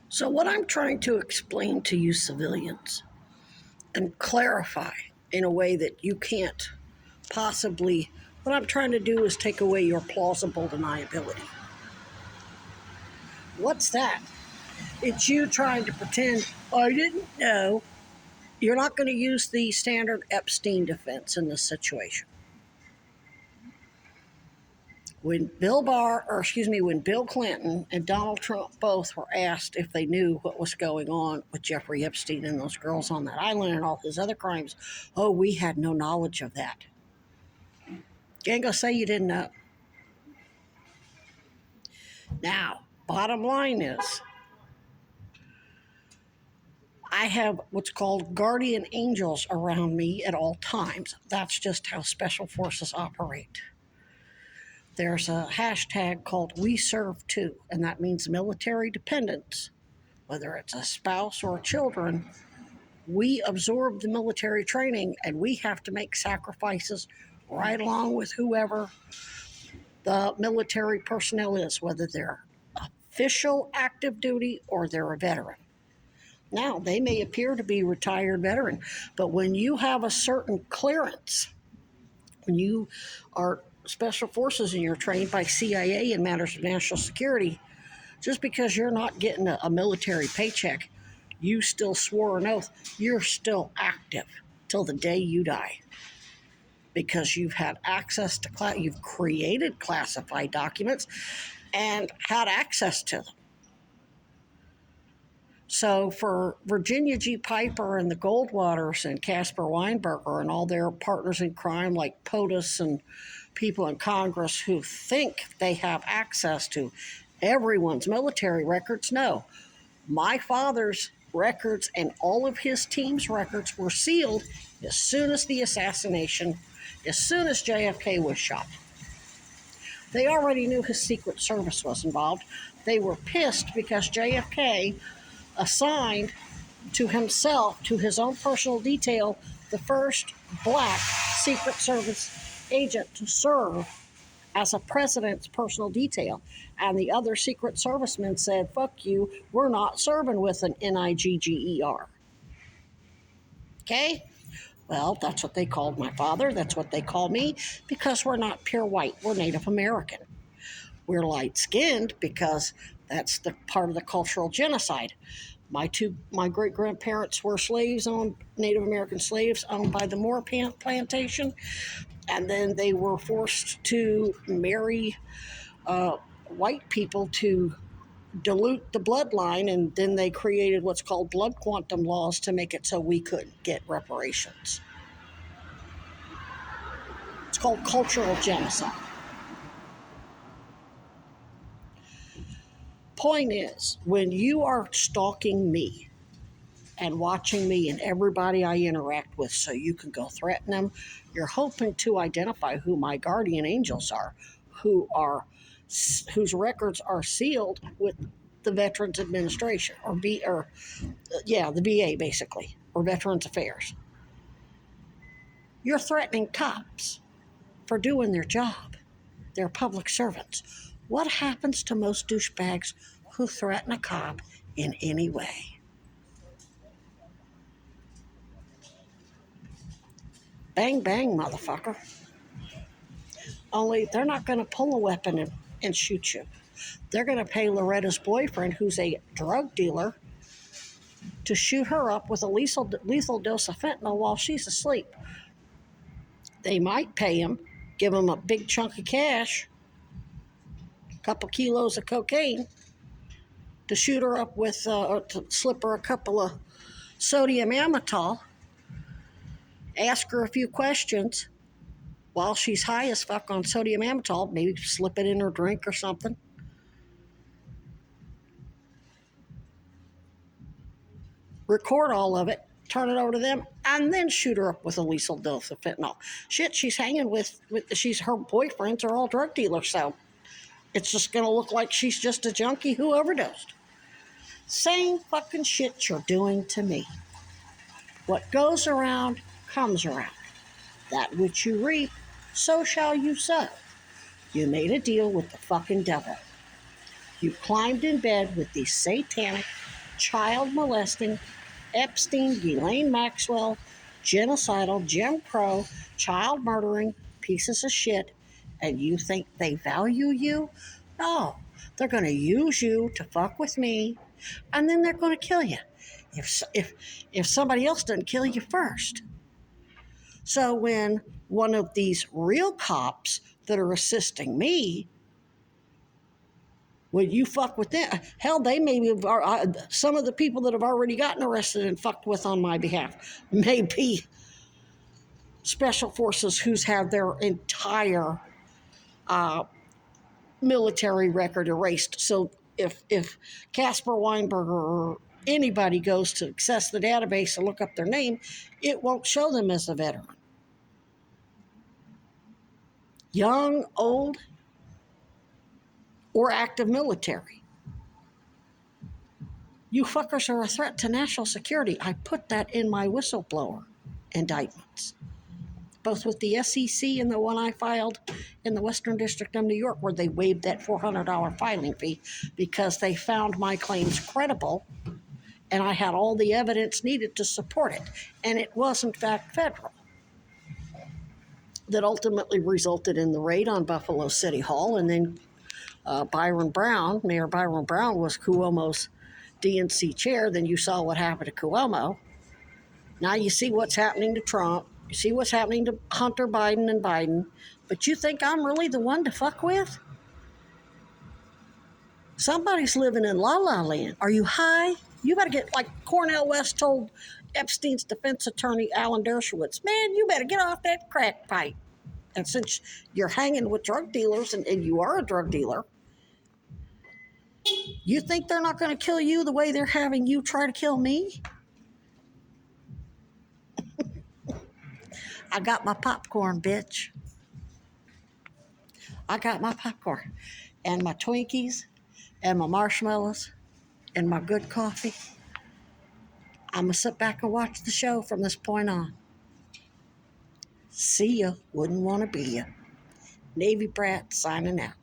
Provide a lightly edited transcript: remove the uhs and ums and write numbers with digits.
So, what I'm trying to explain to you civilians and clarify in a way that you can't possibly, what I'm trying to do is take away your plausible deniability. What's that? It's you trying to pretend, I didn't know. You're not going to use the standard Epstein defense in this situation. When when Bill Clinton and Donald Trump both were asked if they knew what was going on with Jeffrey Epstein and those girls on that island and all his other crimes, oh, we had no knowledge of that. You ain't gonna say you didn't know. Now, bottom line is, I have what's called guardian angels around me at all times. That's just how special forces operate. There's a hashtag called We Serve Too, and that means military dependents, whether it's a spouse or children. We absorb the military training and we have to make sacrifices right along with whoever the military personnel is, whether they're official active duty or they're a veteran. Now, they may appear to be retired veteran, but when you have a certain clearance, when you are special forces and you're trained by CIA in matters of national security, just because you're not getting a military paycheck, you still swore an oath, you're still active till the day you die. Because you've had access to, you've created classified documents and had access to them. So for Virginia G. Piper and the Goldwaters and Caspar Weinberger and all their partners in crime like POTUS and people in Congress who think they have access to everyone's military records, no. My father's records and all of his team's records were sealed as soon as the assassination, as soon as JFK was shot. They already knew his Secret Service was involved. They were pissed because JFK assigned to himself, to his own personal detail, the first black Secret Service agent to serve as a president's personal detail. And the other Secret Servicemen said, fuck you, we're not serving with an NIGGER. Okay? Well, that's what they called my father. That's what they call me because we're not pure white. We're Native American. We're light skinned because that's the part of the cultural genocide. My great grandparents were slaves, Native American slaves owned by the Moore plantation, and then they were forced to marry white people to dilute the bloodline, and then they created what's called blood quantum laws to make it so we could get reparations. It's called cultural genocide. Point is, when you are stalking me and watching me and everybody I interact with so you can go threaten them, you're hoping to identify who my guardian angels are, whose records are sealed with the Veterans Administration the VA basically, or Veterans Affairs. You're threatening cops for doing their job. They're public servants. What happens to most douchebags who threaten a cop in any way? Bang, bang, motherfucker. Only they're not going to pull a weapon and shoot you. They're going to pay Loretta's boyfriend, who's a drug dealer, to shoot her up with a lethal dose of fentanyl while she's asleep. They might pay him, give him a big chunk of cash, a couple kilos of cocaine, to shoot her up with, to slip her a couple of sodium amytal, ask her a few questions while she's high as fuck on sodium amytal, maybe slip it in her drink or something. Record all of it, turn it over to them, and then shoot her up with a lethal dose of fentanyl. Shit, she's hanging with her boyfriends are all drug dealers, so it's just gonna look like she's just a junkie who overdosed. Same fucking shit you're doing to me. What goes around comes around. That which you reap, so shall you sow. You made a deal with the fucking devil. You climbed in bed with these satanic child molesting, Epstein, Ghislaine Maxwell, genocidal, Jim Crow, child murdering pieces of shit, and you think they value you? No, they're going to use you to fuck with me, and then they're going to kill you. If somebody else doesn't kill you first. So when one of these real cops that are assisting me, when you fuck with them, hell, they maybe some of the people that have already gotten arrested and fucked with on my behalf may be special forces who's had their entire military record erased. So if Casper Weinberger or anybody goes to access the database and look up their name, it won't show them as a veteran. Young, old, or active military. You fuckers are a threat to national security. I put that in my whistleblower indictments, both with the SEC and the one I filed in the Western District of New York, where they waived that $400 filing fee because they found my claims credible and I had all the evidence needed to support it. And it was, in fact, federal. That ultimately resulted in the raid on Buffalo City Hall, and then Mayor Byron Brown was Cuomo's DNC chair. Then you saw what happened to Cuomo. Now you see what's happening to Trump. You see what's happening to Hunter Biden and Biden. But you think I'm really the one to fuck with? Somebody's living in la la land. Are you high? You better get, like Cornel West told Epstein's defense attorney, Alan Dershowitz, man, you better get off that crack pipe. And since you're hanging with drug dealers and you are a drug dealer, you think they're not going to kill you the way they're having you try to kill me? I got my popcorn, bitch. I got my popcorn and my Twinkies and my marshmallows and my good coffee. I'm going to sit back and watch the show from this point on. See ya. Wouldn't want to be ya. Navy Brat signing out.